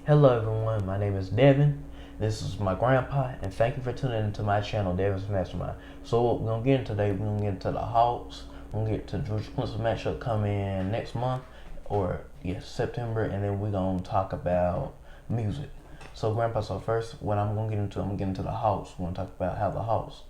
Hello everyone, my name is Devin. This is my grandpa, and thank you for tuning into my channel, Devin's Mastermind. So what we're gonna get into today, we're gonna get into the Hawks. We're gonna get to Georgia Clemson matchup coming next month, or yes, September, and then we're gonna talk about music. So grandpa, so first, what I'm gonna get into, I'm gonna get into the Hawks. We're gonna talk about how the Hawks,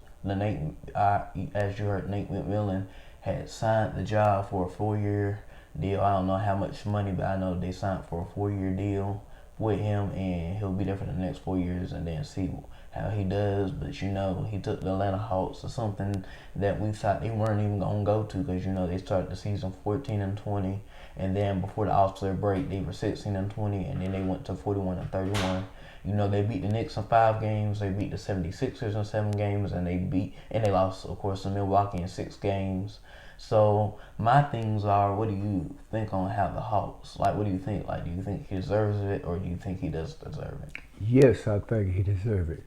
as you heard, Nate McMillan had signed the job for a 4-year deal. I don't know how much money, but I know they signed for a 4-year deal with him, and he'll be there for the next 4 years, and then see how he does. But you know, he took the Atlanta Hawks to something that we thought they weren't even gonna go to, because you know they started the season 14-20, and then before the All-Star break they were 16-20, and then they went to 41-31. You know, they beat the Knicks in 5 games, they beat the 76ers in 7 games, and they lost, of course, to Milwaukee in 6 games. So my things are, what do you think on how the Hawks, like, what do you think? Like, do you think he deserves it, or do you think he doesn't deserve it? Yes, I think he deserves it.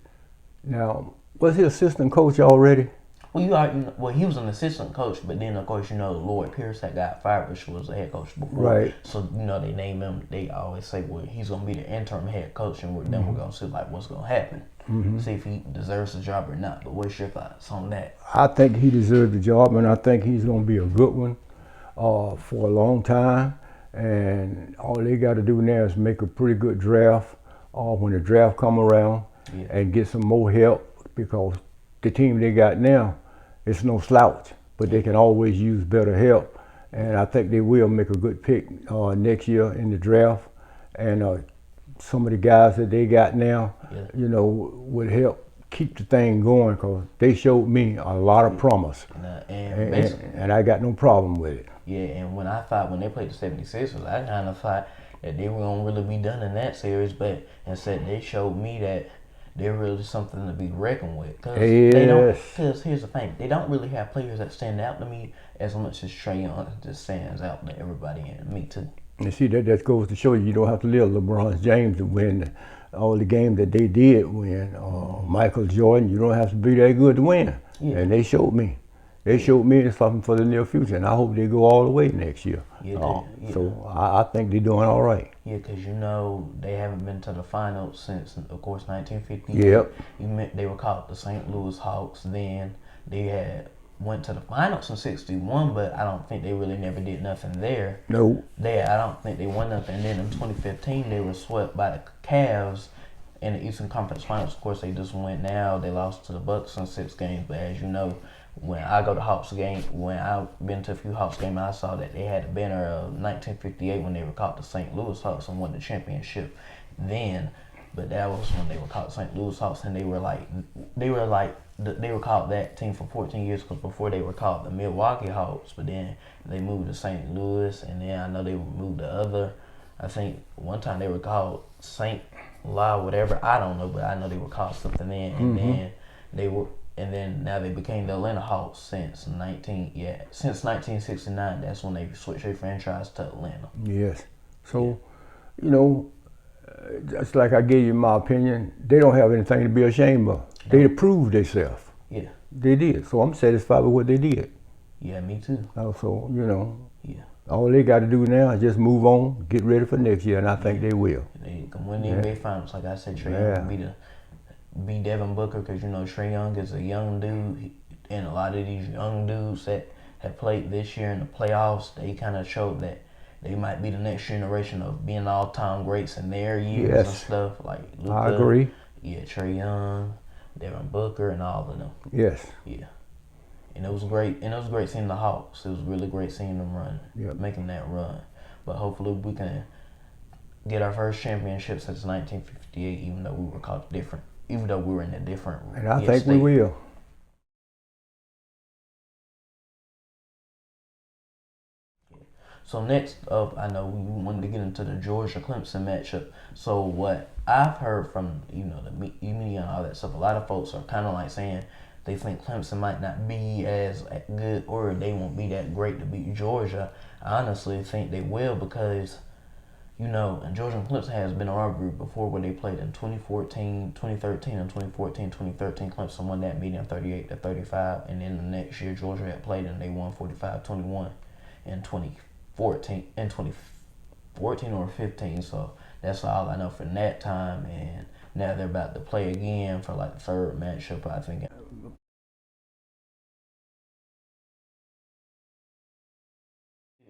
Now, was he assistant coach already? Well, he was an assistant coach, but then of course, you know, Lloyd Pierce had got fired, which was the head coach before. Right. So you know, they name him. They always say, well, he's gonna be the interim head coach, and then we're gonna see like what's gonna happen, see if he deserves the job or not. But what's your thoughts on that? I think he deserves the job, and I think he's going to be a good one for a long time. And all they got to do now is make a pretty good draft when the draft come around, and get some more help, because the team they got now, it's no slouch, but they can always use better help. And I think they will make a good pick next year in the draft. And some of the guys that they got now, you know, would help keep the thing going, because they showed me a lot of promise. And I got no problem with it. Yeah, and when they played the 76ers, I kind of thought that they were going to really be done in that series, but instead they showed me that they're really something to be reckoned with. Because here's the thing, they don't really have players that stand out to me as much as Trae Young just stands out to everybody, and me too. And see, that goes to show you don't have to live LeBron James to win all the games that they did win. Michael Jordan, you don't have to be that good to win. Yeah. And they showed me. They showed me something for the near future, and I hope they go all the way next year. So I think they're doing all right. Yeah, because you know they haven't been to the finals since, of course, 1950. Yep. They were called the St. Louis Hawks. Then they went to the finals in '61, but I don't think they really never did nothing there. No. I don't think they won nothing. And then in 2015, they were swept by the Cavs in the Eastern Conference Finals. Of course, they just went now. They lost to the Bucks in 6 games. But as you know, when I go to Hawks game, when I've been to a few Hawks games, I saw that they had a banner of 1958 when they were called the St. Louis Hawks and won the championship then. But that was when they were called St. Louis Hawks, and they were called that team for 14 years, because before they were called the Milwaukee Hawks, but then they moved to St. Louis, and then I know they moved to I think one time they were called St. Law, whatever, I don't know, but I know they were called something then, and then now they became the Atlanta Hawks since 1969. That's when they switched their franchise to Atlanta. Yes. So, you know, just like I gave you my opinion, they don't have anything to be ashamed of. They proved themselves. Yeah. They did. So I'm satisfied with what they did. Yeah, me too. So, you know, all they got to do now is just move on, get ready for next year, and I think they will. They can win the NBA Finals. Like I said, Trae Young be Devin Booker, because you know Trae Young is a young dude, and a lot of these young dudes that have played this year in the playoffs, they kind of showed that they might be the next generation of being all-time greats in their years and stuff. Like Luka, I agree. Yeah, Trae Young, Devin Booker, and all of them. Yes. Yeah. And it was great. And it was great seeing the Hawks. It was really great seeing them making that run. But hopefully we can get our first championship since 1958, even though we were in a different. And I think we will. So next up, I know we wanted to get into the Georgia Clemson matchup. So what I've heard from the media and all that stuff, a lot of folks are kind of like saying they think Clemson might not be as good, or they won't be that great to beat Georgia. I honestly think they will, because you know, and Georgia and Clemson has been in our group before, where they played in 2014, 2013, and 2014, 2013. Clemson won that meeting 38-35, and then the next year Georgia had played and they won 45-21 in 2014 or 15. So That's all I know from that time. And now they're about to play again for like the third matchup, I think. They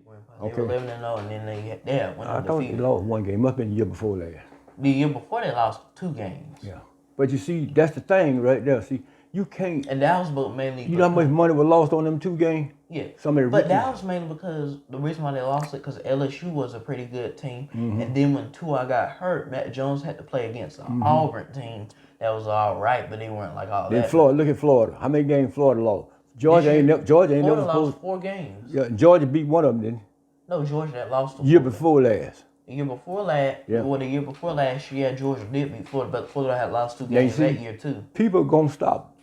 were 11-0, and then they went I thought they lost one game. Must have been the year before last. The year before they lost 2 games. Yeah, but you see, that's the thing right there. See, you can't. And that was mainly. You know how much money was lost on them 2 games? Yeah. But that was mainly because the reason why they lost it because LSU was a pretty good team, and then when Tua got hurt, Matt Jones had to play against an Auburn team that was all right, but they weren't like all that. Florida, look at Florida. How many games Florida lost? Georgia ain't never lost 4 games. Yeah, Georgia beat one of them, didn't? No, Georgia that lost the year before last. The year before last, the year before last year, Georgia did beat Florida, but Florida had lost 2 games that year too. People gonna stop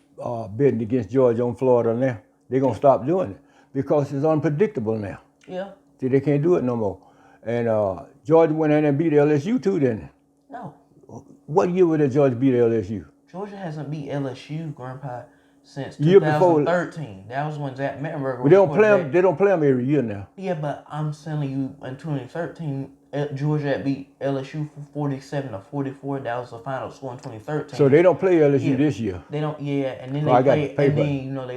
betting against Georgia on Florida now. They're gonna stop doing it because it's unpredictable now. Yeah. See, they can't do it no more. And Georgia went in and beat LSU too, didn't it? No. What year would Georgia beat LSU? Georgia hasn't beat LSU, Grandpa, since 2013. That was when Zach Mettenberger was. They don't play them every year now. Yeah, but I'm telling you, in 2013, Georgia beat LSU for 47-44. That was the final score in 2013. So they don't play LSU this year. They don't. Yeah, and then they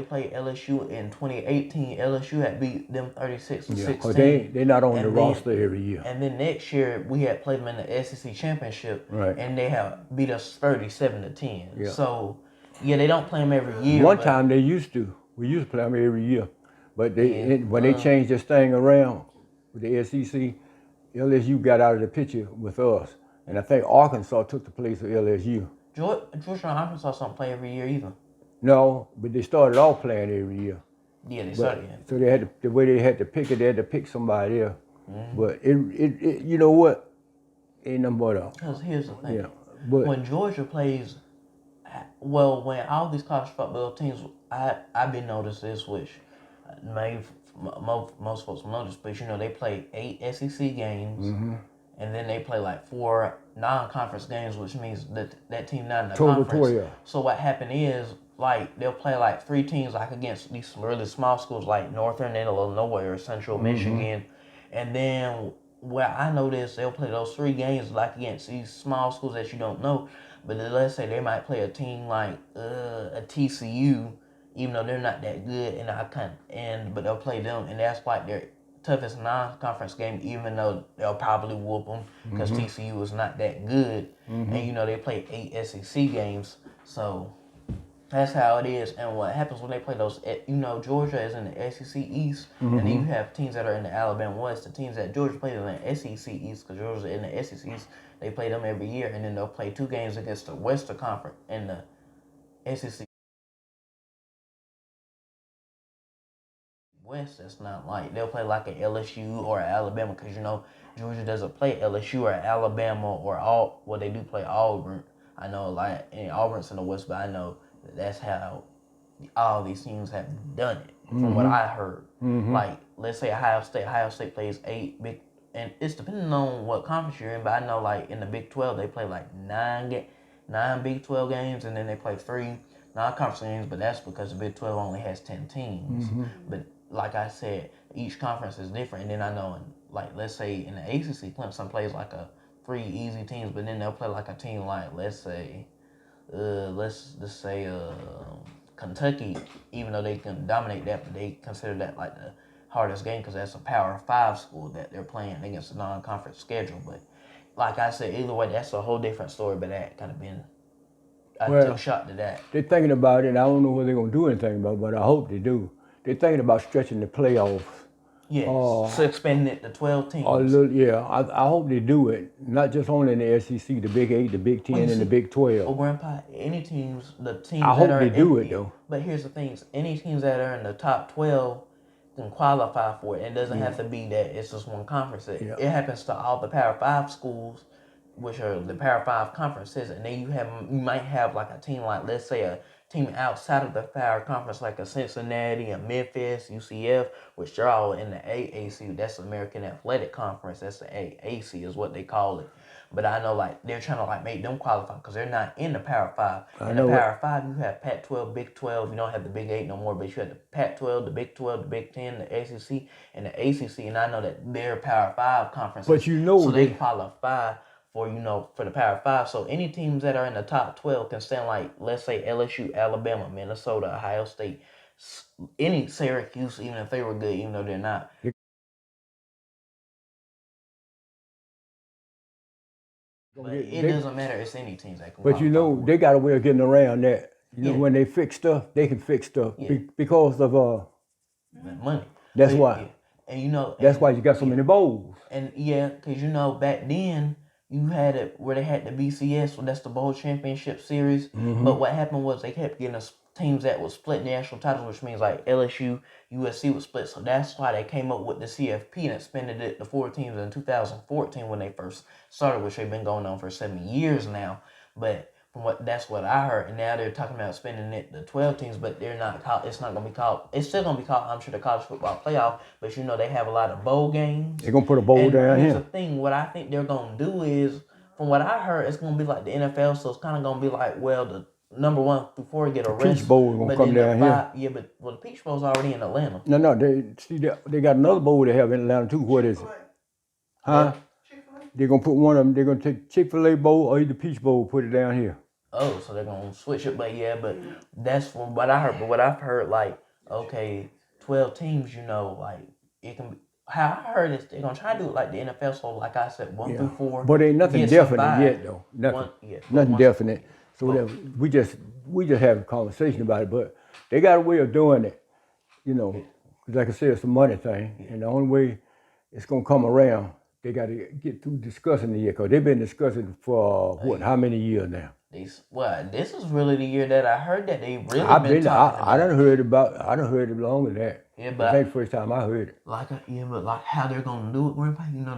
played LSU in 2018. LSU had beat them 36-16. They're not on the roster every year. And then next year we had played them in the SEC championship, right? And they have beat us 37-10. Yeah. So yeah, they don't play them every year. One time they used to. We used to play them every year, but when they changed this thing around with the SEC. LSU got out of the picture with us, and I think Arkansas took the place of LSU. Georgia and Arkansas don't play every year either. No, but they started off playing every year. Yeah, they started. So they had the way they had to pick it, they had to pick somebody else. But it you know what? Ain't nothing but because here's the thing. Yeah, but when Georgia plays, when all these college football teams, I've been noticed this, which maybe most folks notice, but they play 8 SEC games, and then they play like 4 non-conference games, which means that team not in the conference. 12. So what happened is like they'll play like 3 teams like against these really small schools like Northern Illinois or Central Michigan, and then where I noticed they'll play those 3 games like against these small schools that you don't know, but let's say they might play a team like a TCU. Even though they're not that good, but they'll play them, and that's like their toughest non-conference game. Even though they'll probably whoop them because TCU is not that good, and they play 8 SEC games, so that's how it is. And what happens when they play those? Georgia is in the SEC East, and then you have teams that are in the Alabama West. The teams that Georgia plays in the SEC East, because Georgia's in the SEC East, they play them every year, and then they'll play 2 games against the Western Conference in the SEC. West, that's not like they'll play like an LSU or an Alabama, because Georgia doesn't play LSU or Alabama or they do play Auburn. I know like Auburn's in the West, but I know that's how all these teams have done it from what I heard. Like let's say Ohio State plays 8 big, and it's depending on what conference you're in, but I know like in the Big 12 they play like 9 Big 12 games, and then they play 3 non-conference games, but that's because the Big 12 only has 10 teams. But like I said, each conference is different. And then I know, let's say in the ACC, Clemson plays like 3 easy teams, but then they'll play like a team like, let's say Kentucky, even though they can dominate that, but they consider that like the hardest game because that's a Power 5 school that they're playing against a non-conference schedule. But like I said, either way, that's a whole different story, but that kind of been, I took a shot to that. They're thinking about it, and I don't know whether they're going to do anything about it, but I hope they do. They're thinking about stretching the playoffs. Yes, so expanding it to 12 teams. I hope they do it, not just only in the SEC, the Big 8, the Big 10, and the Big 12. Well, Grandpa, any teams, I hope they do it, though. But here's the thing, any teams that are in the top 12 can qualify for it. It doesn't have to be that it's just one conference. It happens to all the Power 5 schools, which are the Power 5 conferences, and then you might have like a team like, let's say a team outside of the Power Conference like a Cincinnati, a Memphis, UCF, which they're all in the AAC. That's American Athletic Conference. That's the AAC is what they call it. But I know like they're trying to like make them qualify because they're not in the Power 5. In the Power 5, you have Pac-12, Big 12. You don't have the Big 8 no more, but you have the Pac-12, the Big 12, the Big 10, the ACC, and the ACC. And I know that they're Power 5 conferences. But so they qualify for for the Power 5. So any teams that are in the top 12 can stand, like, let's say LSU, Alabama, Minnesota, Ohio State, any Syracuse, even if they were good, even though they're not. But it doesn't matter. It's any teams that can. But they got a way of getting around that. When they fix stuff, they can fix stuff because of money. That's why. And that's why you got so many bowls. And because back then you had it where they had the BCS, so that's the Bowl Championship Series. But what happened was they kept getting us teams that would split national titles, which means like LSU, USC would split. So that's why they came up with the CFP and expanded it to 4 teams in 2014 when they first started, which they've been going on for 7 years now. But that's what I heard, and now they're talking about spending it to 12 teams, but they're not called. It's not gonna be called. It's still gonna be called, I'm sure, the college football playoff. But they have a lot of bowl games. They're gonna put a bowl down here. Here's the thing: what I think they're gonna do is, from what I heard, it's gonna be like the NFL. So it's kind of gonna be like, well, the number 1 through 4 get a rest. Peach Bowl is gonna come down here. Yeah, but the Peach Bowl's already in Atlanta. No, they got another bowl they have in Atlanta too. What is it? Huh? They're gonna put one of them. They're gonna take Chick-fil-A Bowl or either Peach Bowl, put it down here. Oh, so they're gonna switch it, but that's from what I heard. But what I've heard, like, okay, 12 teams, like it can be. How I heard is they're gonna try to do it like the NFL. So, like I said, 1 through 4. But ain't nothing definite yet, though. Nothing definite. So we just have a conversation about it. But they got a way of doing it, Like I said, it's a money thing, and the only way it's gonna come around, they got to get through discussing it yet, because they've been discussing for how many years now? This is really the year that I heard that they really been talking about. I done heard it longer than that. Yeah, but that's the first time I heard it. But how they're gonna do it,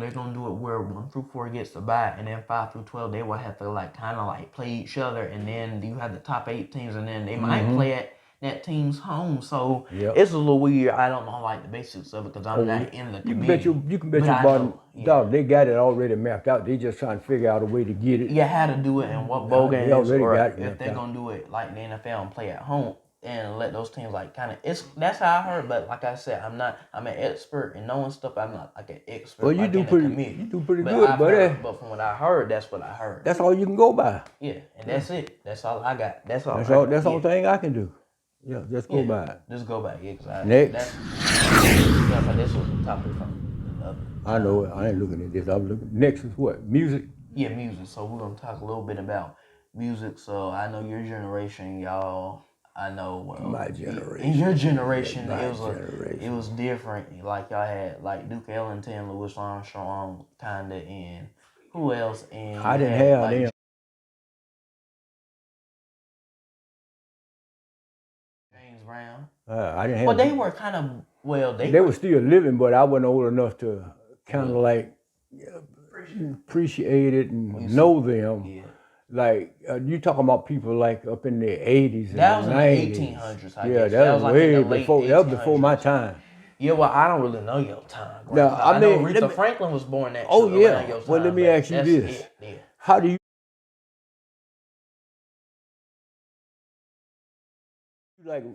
they're gonna do it where 1 through 4 gets the bye, and then 5 through 12 they will have to kind of play each other, and then you have the top 8 teams, and then they might play at that team's home. So it's a little weird. I don't know the basics of it because I'm not in the community. You can bet your bottom dog. They got it already mapped out. They just trying to figure out a way to get it. Yeah, how to do it and what bowl games, or if they're gonna do it like the NFL and play at home and let those teams that's how I heard. But like I said, I'm an expert in knowing stuff. I'm not like an expert. Well, you do pretty good, buddy. But from what I heard, that's what I heard. That's all you can go by. Yeah, and that's it. That's all I got. That's all. That's the only thing I can do. Yeah, just go by it. Just go by it. Next. This was a topic from the other. I know it. I ain't looking at this. I'm looking. Next is what? Music? Yeah, music. So we're going to talk a little bit about music. So I know your generation, y'all. I know. My generation. In your generation, it was different. Like y'all had Duke Ellington, Louis Armstrong, kinda, and who else? And I didn't have them. Brown. I didn't have. Well, they were kind of They were still living, but I wasn't old enough to kind of appreciate it and know them. Yeah. Like you talking about people up in the 80s and that was 90s. In the 1800s. That was way before. That was before my time. Yeah, well, I don't really know your time. No, I mean, Aretha Franklin was born that. Oh yeah. Your time, well, let me ask you this: how do you?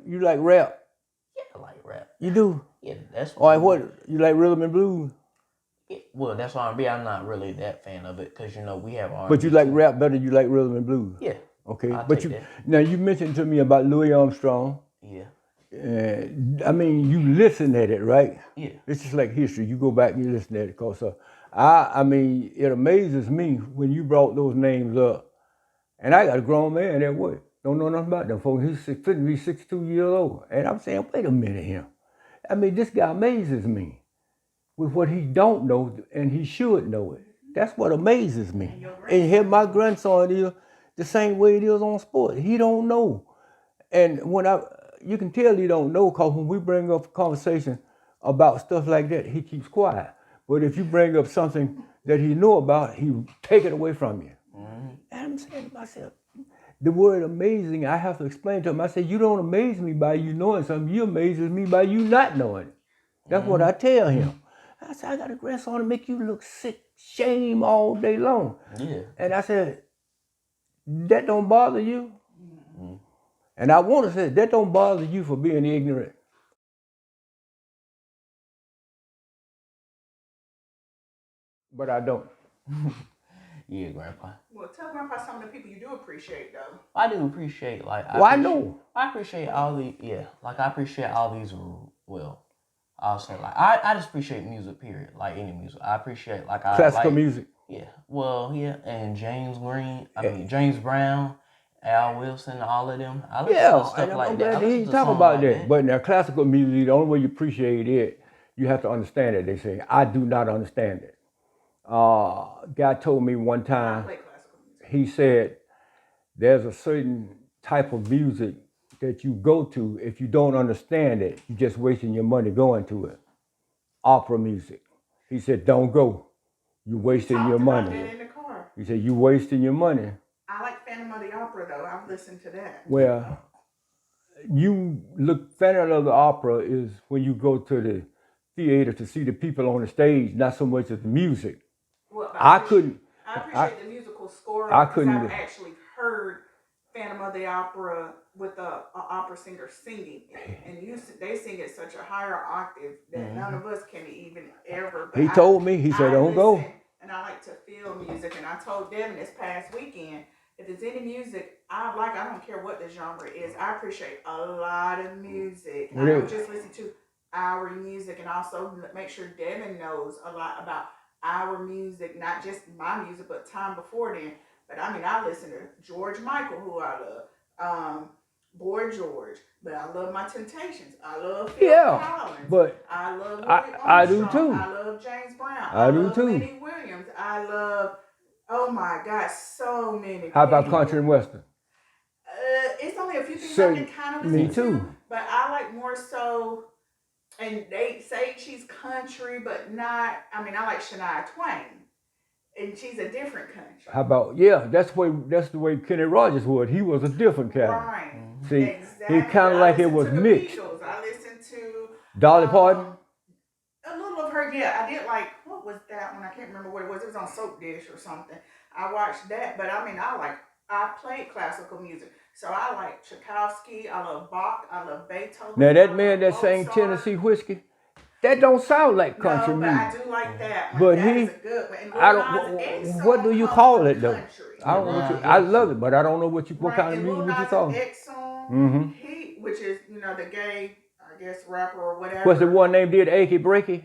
You like rap? Yeah, I like rap. You do? Yeah, that's all right. What you like, rhythm and blues? Yeah, well, that's R&B. I'm not really that fan of it because we have R&B. But you like rap better than you like rhythm and blues? Yeah. Okay, but you mentioned to me about Louis Armstrong. Yeah. I mean, you listen at it, right? Yeah. It's just like history. You go back and you listen at it, cause I mean, it amazes me when you brought those names up, and I got a grown man that way. Don't know nothing about them folks. He's fitting to be 62 years old. And I'm saying, wait a minute here. I mean, this guy amazes me with what he don't know, and he should know it. That's what amazes me. And here my grandson is the same way it is on sport. He don't know. And you can tell he don't know, because when we bring up a conversation about stuff like that, he keeps quiet. But if you bring up something that he know about, he take it away from you. Mm-hmm. And I'm saying to myself, the word amazing, I have to explain to him. I say, you don't amaze me by you knowing something. You amazes me by you not knowing it. That's what I tell him. I said, I got a grandson to make you look sick, shame all day long. Yeah. And I said, that don't bother you? Mm-hmm. And I want to say, that don't bother you for being ignorant. But I don't. Yeah, Grandpa. Well, tell Grandpa some of the people you do appreciate, though. I do appreciate, like, I know. I appreciate all the, yeah, like, I appreciate all these, well, I'll say, like, I just appreciate music, period, like, any music. I appreciate, like, Classical music. Yeah, well, yeah, and James Brown, Al Wilson, all of them. I listen to stuff like that. He talk about that. But now, classical music, the only way you appreciate it, you have to understand it. They say, I do not understand it. Guy told me one time, he said, there's a certain type of music that you go to. If you don't understand it, you're just wasting your money going to it. Opera music. He said, don't go. You're wasting your money. In the car. He said, you're wasting your money. I like Phantom of the Opera, though. I've listened to that. Well, Phantom of the Opera is when you go to the theater to see the people on the stage, not so much as the music. Well, I appreciate the musical score. I couldn't. I've actually heard Phantom of the Opera with a opera singer singing, and they sing at such a higher octave that none of us can even ever. He told me, he said, don't go. And I like to feel music, and I told Devin this past weekend, if there's any music I like, I don't care what the genre is, I appreciate a lot of music. I don't just listen to our music, and also make sure Devin knows a lot about our music, not just my music, but time before then. But I mean, I listen to George Michael, who I love, Boy George, but I love my Temptations. I love Phil Collins. But I love I do too. I love James Brown. I do too. Lenny Williams. I love, oh my God, so many. How about country and western? It's only a few things I can kind of listen me too. to, but I like more so. And they say she's country, but not. I mean, I like Shania Twain, and she's a different country. How about that's the way Kenny Rogers was. He was a different kind. Right. See, exactly. he kind of like it was mixed. Beatles. I listened to Dolly Parton. A little of her. Yeah, I did like. What was that one? I can't remember what it was. It was on Soap Dish or something. I watched that, but I mean, I played classical music. So I like Tchaikovsky, I love Bach, I love Beethoven. Now that man that sang Tennessee Whiskey, that don't sound like country music. I do like that. But that is a good one. I don't. What do you call it though? I don't know. I love it, but I don't know what kind of music would you call it. He, which is the gay, I guess, rapper or whatever. What's the one name did Achy Breaky?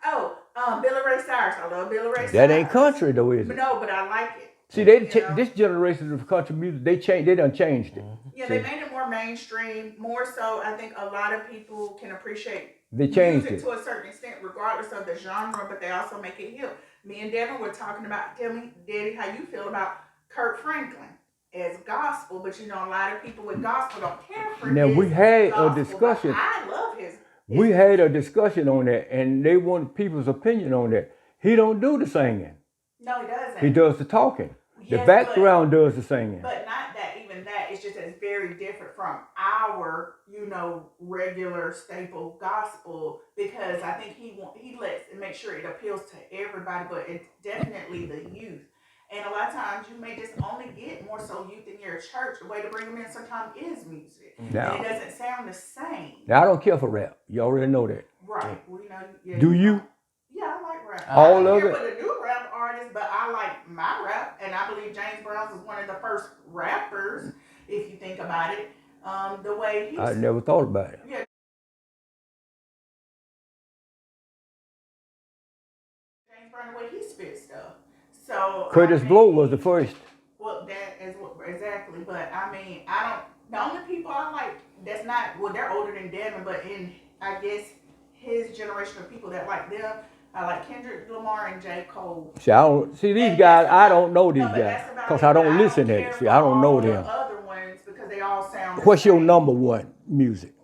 Oh, Billy Ray Cyrus. I love Billy Ray Cyrus. That ain't country though, is it? No, but I like it. See, this generation of country music, they done changed it. Yeah, they made it more mainstream, more so. I think a lot of people can appreciate music to a certain extent, regardless of the genre, but they also make it hip. Me and Devin were talking about, tell me, Daddy, how you feel about Kirk Franklin as gospel, but a lot of people with gospel don't care for now, his we had gospel, a discussion. I love his. We had a discussion on that, and they want people's opinion on that. He don't do the singing. No, he doesn't. He does the talking. Yes, the background does the singing. But not that, even that. It's just that it's very different from our, regular staple gospel, because I think he lets and make sure it appeals to everybody, but it's definitely the youth. And a lot of times you may just only get more so youth in your church. The way to bring them in sometimes is music. Now, and it doesn't sound the same. Now, I don't care for rap. You already know that. Right. Well, do you? Yeah, I like rap. All of it? I don't care for the new rap artists, but I like my rap. And I believe James Brown was one of the first rappers, if you think about it. The way he... I never thought about it. Yeah. James Brown, the way he spit stuff. So Curtis Blow was the first. Well, that is exactly. But I mean, the only people I like that's not, they're older than Devin, but in, I guess, his generation of people that like them, I like Kendrick Lamar and J. Cole. See these guys. I don't know these guys because I don't listen to it. See, I don't know them. Other ones because they all sound. What's your number one music?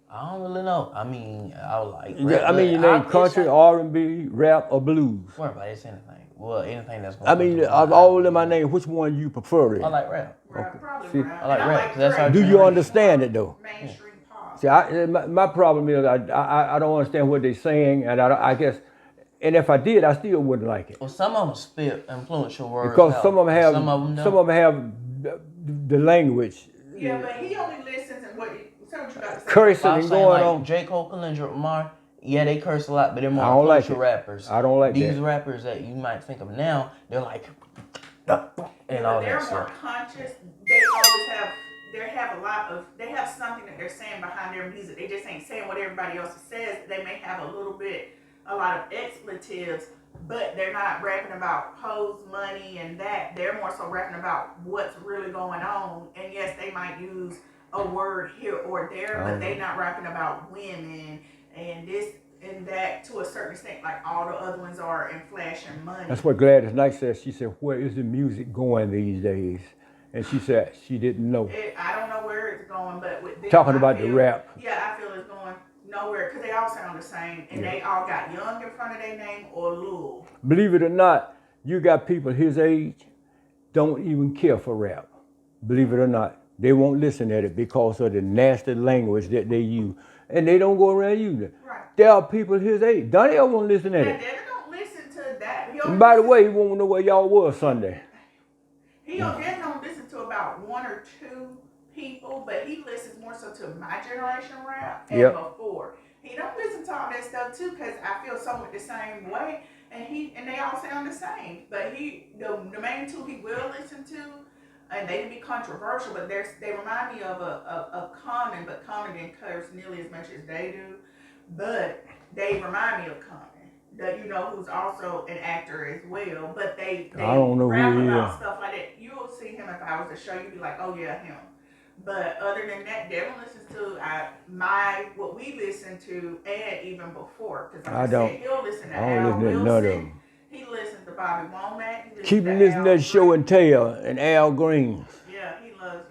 I don't really know. I mean, I like. Rap, you name country, R&B, rap, or blues. What about it's anything? Well, anything that's. I mean, of all of them I name, which one you prefer? I like rap. Okay. Probably See, rap. I like rap. That's our do you understand it though? Mainstream pop. See, my problem is I don't understand what they're saying, and I guess, and if I did, I still wouldn't like it. Well, some of them spit influential words. Because some of them have the language. Yeah, but he only listens and what you got to say. Cursing and going on. J. Cole, Kendrick Lamar. Yeah, they curse a lot, but they're more influential rappers. I don't like these rappers that you might think of now. They're like, and Yeah, all they're that more stuff. conscious. They always have. They have something that they're saying behind their music. They just ain't saying what everybody else says. They may have a lot of expletives, but they're not rapping about hoes, money, and that. They're more so rapping about what's really going on. And yes, they might use a word here or there, but they not rapping about women and this and that to a certain extent, like all the other ones are, and flashing money. That's what Gladys Knight said. She said, "Where is the music going these days?" And she said she didn't know. I don't know where it's going, but with them, Talking about the rap. Yeah, I feel it's going nowhere because they all sound the same, and they all got young in front of their name or Lil. Believe it or not, you got people his age don't even care for rap. Believe it or not, they won't listen at it because of the nasty language that they use, and they don't go around using it. Right. There are people his age. Danielle won't listen at it. They don't listen to that. And by the way, he won't know where y'all was Sunday. He don't listen to about one or two people, but he listens more so to my generation rap and before. He don't listen to all that stuff too, because I feel somewhat the same way, and they all sound the same. But the main two he will listen to, and they can be controversial, but they remind me of a Common, but Common didn't curse nearly as much as they do. But they remind me of Common, that who's also an actor as well. But they I don't know rap who he about is. stuff like that. You'll see him if I was to show you, be like, oh yeah, him. But other than that, Devin listens to what we listen to, and even before, because I don't. said, he'll listen to I don't Al listen to Wilson. none of them. He listens to Bobby Womack. Keep listening to Show and Tell and Al Green. Yeah, he loves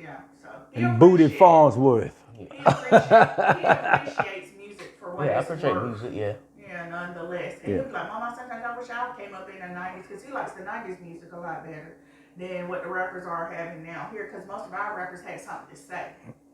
So and Booty Farnsworth. He appreciates music for what I it's appreciate worth. music, yeah. Yeah, nonetheless. And he'll be like, Mama, sometimes I wish I came up in the 90s, because he likes the 90s music a lot better than what the rappers are having now here, because most of our rappers had something to say,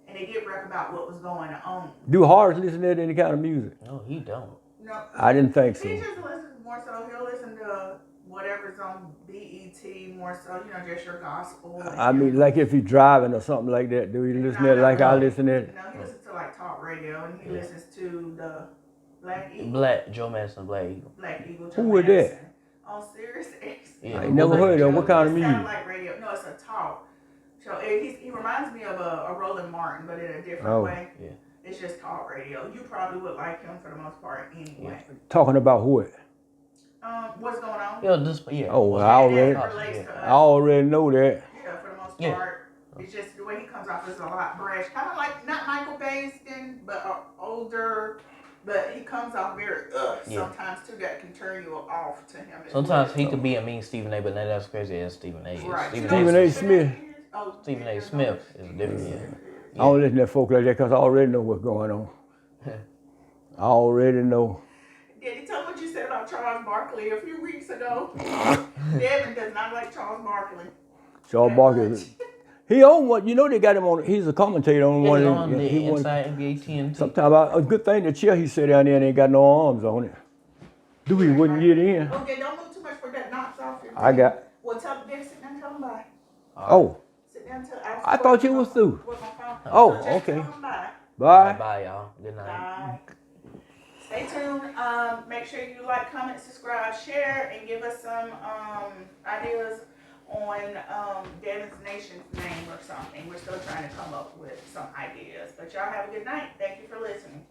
and they did rap about what was going on. Do Horace listen to any kind of music? No, he don't. No, I didn't think so. he just listens more so. He'll listen to whatever's on BET more so, just your gospel. I mean, like if he's driving or something like that, do he listen to it like I listen to it? No, he listens to like talk radio, and he listens to the Black Eagle. Joe Madison, Black Eagle. Black Eagle. Who was that? On Sirius X. Yeah, I ain't never heard of. What kind of music? Satellite radio. No, it's a talk. So he reminds me of a Roland Martin, but in a different way. Yeah. It's just talk radio. You probably would like him for the most part anyway. Yeah. Talking about what? What's going on? Yeah. Oh, well, I already know that. Yeah, for the most part. It's just the way he comes off is a lot brash. Kind of like, not Michael Baisden, but older. But he comes off very sometimes too, that can turn you off to him. Sometimes he could be a mean Stephen A, but not as crazy as Stephen A is. Right. Stephen A. Smith. Stephen A. Smith is different. Yeah. I don't listen to folk like that because I already know what's going on. I already know. Did you tell what you said about Charles Barkley a few weeks ago? Devin does not like Charles Barkley. Charles Barkley. He owned one. They got him on. He's a commentator on one. He's on the Inside NBA TNT. Sometimes a good thing the chair he sit down there and ain't got no arms on it. Dewey wouldn't get in. Okay, don't move too much for that knocks off your I got. Well, tell Devin, sit down and tell him bye. Oh. Sit down and tell. I thought you was through. Oh, okay. Bye. Bye. Bye, y'all. Good night. Bye. Stay tuned. Make sure you like, comment, subscribe, share, and give us some ideas on Devin's Nation's name or something. We're still trying to come up with some ideas. But y'all have a good night. Thank you for listening.